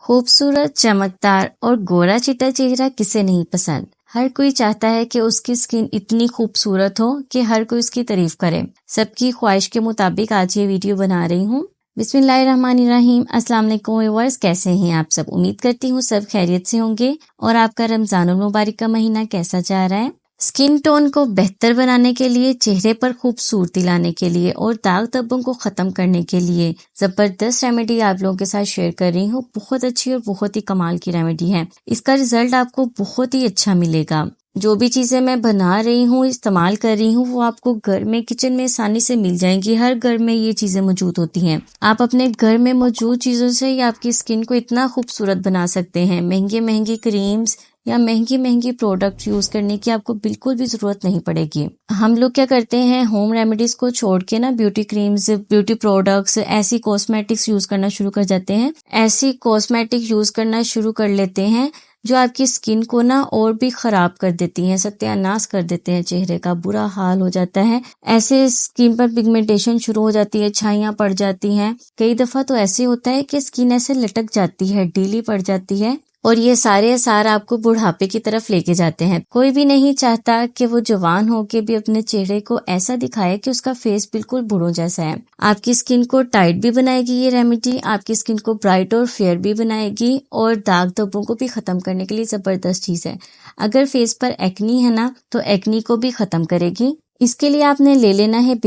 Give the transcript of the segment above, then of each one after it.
खूबसूरत, चमकदार और गोरा चिट्टा चेहरा किसे नहीं पसंद। हर कोई चाहता है कि उसकी स्किन इतनी खूबसूरत हो कि हर कोई उसकी तारीफ करे। सबकी ख्वाहिश के मुताबिक आज ये वीडियो बना रही हूँ। बिस्मिल्लाहिर्रहमानिर्रहीम। अस्सलाम वालेकुम व्यूअर्स, कैसे हैं आप सब? उम्मीद करती हूँ सब खैरियत से होंगे। और आपका रमजानुल मुबारक का महीना कैसा जा रहा है? स्किन टोन को बेहतर बनाने के लिए, चेहरे पर खूबसूरती लाने के लिए और दाग धब्बों को खत्म करने के लिए जबरदस्त रेमेडी आप लोगों के साथ शेयर कर रही हूँ। बहुत अच्छी और बहुत ही कमाल की रेमेडी है। इसका रिजल्ट आपको बहुत ही अच्छा मिलेगा। जो भी चीजें मैं बना रही हूँ, इस्तेमाल कर रही हूँ, वो आपको घर में किचन में आसानी से मिल जाएंगी। हर घर में ये चीजें मौजूद होती हैं। आप अपने घर में मौजूद चीजों से ही आपकी स्किन को इतना खूबसूरत बना सकते हैं। महंगी महंगी क्रीम्स या महंगी महंगी प्रोडक्ट यूज करने की आपको बिल्कुल भी जरूरत नहीं पड़ेगी। हम लोग क्या करते हैं, होम रेमेडीज को छोड़ के ना ब्यूटी क्रीम्स, ब्यूटी प्रोडक्ट्स, ऐसी कॉस्मेटिक्स यूज करना शुरू कर जाते हैं। ऐसी कॉस्मेटिक यूज करना शुरू कर लेते हैं जो आपकी स्किन को ना और भी खराब कर देती हैं, सत्यानाश कर देते हैं। चेहरे का बुरा हाल हो जाता है। ऐसे स्किन पर पिगमेंटेशन शुरू हो जाती है, छाइयां पड़ जाती हैं। कई दफा तो ऐसे होता है कि स्किन ऐसे लटक जाती है, ढीली पड़ जाती है और ये सारे असर आपको बुढ़ापे की तरफ लेके जाते हैं। कोई भी नहीं चाहता कि वो जवान होके भी अपने चेहरे को ऐसा दिखाए कि उसका फेस बिल्कुल बूढ़ों जैसा है। आपकी स्किन को टाइट भी बनाएगी ये रेमेडी, आपकी स्किन को ब्राइट और फेयर भी बनाएगी और दाग धब्बों को भी खत्म करने के लिए जबरदस्त चीज है। अगर फेस पर एक्नी है ना, तो एक्नी को भी खत्म करेगी। इसके लिए आपने ले लेना है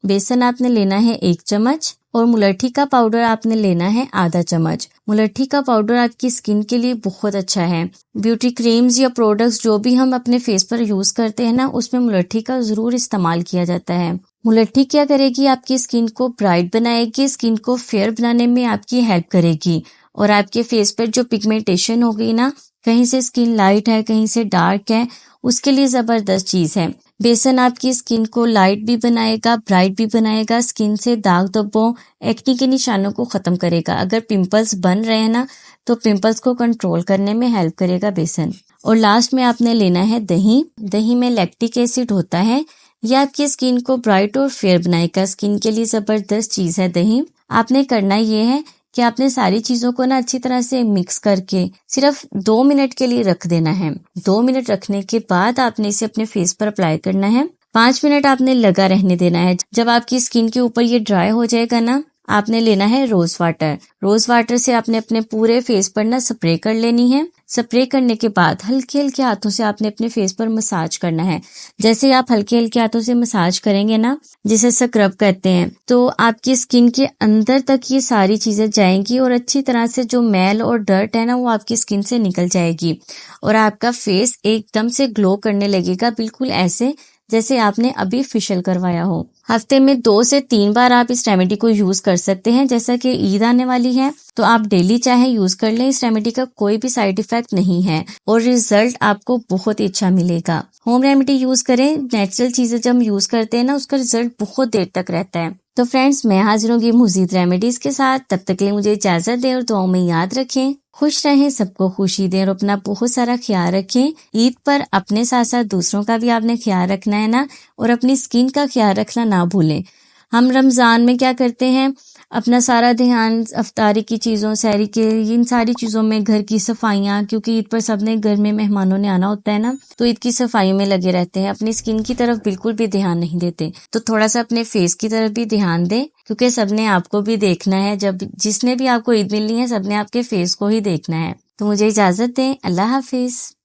बेसन आपने लेना है 1 चम्मच और मुलट्ठी का पाउडर आपने लेना है आधा चम्मच। मुलट्ठी का पाउडर आपकी स्किन के लिए बहुत अच्छा है। ब्यूटी क्रीम्स या प्रोडक्ट्स जो भी हम अपने फेस पर यूज करते हैं ना, उसमें मुलट्ठी का जरूर इस्तेमाल किया जाता है। मुलट्ठी क्या करेगी, आपकी स्किन को ब्राइट बनाएगी, स्किन को फेयर बनाने में आपकी हेल्प करेगी। और आपके फेस पर जो पिगमेंटेशन हो गई ना, कहीं से स्किन लाइट है, कहीं से डार्क है, उसके लिए जबरदस्त चीज है। बेसन आपकी स्किन को लाइट भी बनाएगा, ब्राइट भी बनाएगा, स्किन से दाग धब्बों, एक्नी के निशानों को खत्म करेगा। अगर पिंपल्स बन रहे हैं ना, तो पिंपल्स को कंट्रोल करने में हेल्प करेगा बेसन। और लास्ट में आपने लेना है दही में लैक्टिक एसिड होता है। यह आपकी स्किन को ब्राइट और फेयर बनाएगा। स्किन के लिए जबरदस्त चीज है दही। आपने करना ये है कि आपने सारी चीजों को ना अच्छी तरह से मिक्स करके सिर्फ 2 मिनट के लिए रख देना है। 2 मिनट रखने के बाद आपने इसे अपने फेस पर अप्लाई करना है। 5 मिनट आपने लगा रहने देना है। जब आपकी स्किन के ऊपर ये ड्राई हो जाएगा ना, आपने लेना है रोज वाटर से आपने अपने पूरे फेस पर ना स्प्रे कर लेनी है। स्प्रे करने के बाद हल्के हल्के हाथों से आपने अपने फेस पर मसाज करना है। जैसे आप हल्के हल्के हाथों से मसाज करेंगे ना, जिसे स्क्रब कहते हैं, तो आपकी स्किन के अंदर तक ये सारी चीजें जाएंगी और अच्छी तरह से जो मैल और डर्ट है ना, वो आपकी स्किन से निकल जाएगी और आपका फेस एकदम से ग्लो करने लगेगा, बिल्कुल ऐसे जैसे आपने अभी फेशियल करवाया हो। हफ्ते में 2 से 3 बार आप इस रेमेडी को यूज कर सकते हैं। जैसा कि ईद आने वाली है, तो आप डेली चाहे यूज कर लें। इस रेमेडी का कोई भी साइड इफेक्ट नहीं है और रिजल्ट आपको बहुत ही अच्छा मिलेगा। होम रेमेडी यूज करें। नेचुरल चीजें जब हम यूज करते हैं ना, उसका रिजल्ट बहुत देर तक रहता है। तो फ्रेंड्स, मैं हाजिर होंगी मज़ीद रेमेडीज के साथ। तब तक के लिए मुझे इजाजत दें और दुआओं में याद रखें। खुश रहें, सबको खुशी दें और अपना बहुत सारा ख्याल रखें। ईद पर अपने साथ साथ दूसरों का भी आपने ख्याल रखना है ना, और अपनी स्किन का ख्याल रखना ना भूलें। हम रमजान में क्या करते हैं, अपना सारा ध्यान अफ्तारी की चीजों, सहरी के, इन सारी चीजों में, घर की सफाइयां, क्योंकि ईद पर सबने घर में मेहमानों ने आना होता है ना, तो ईद की सफाई में लगे रहते हैं। अपनी स्किन की तरफ बिल्कुल भी ध्यान नहीं देते। तो थोड़ा सा अपने फेस की तरफ भी ध्यान दें, क्योंकि सबने आपको भी देखना है। जब जिसने भी आपको ईद मिलनी है, सबने आपके फेस को ही देखना है। तो मुझे इजाजत दें। अल्लाह हाफिज।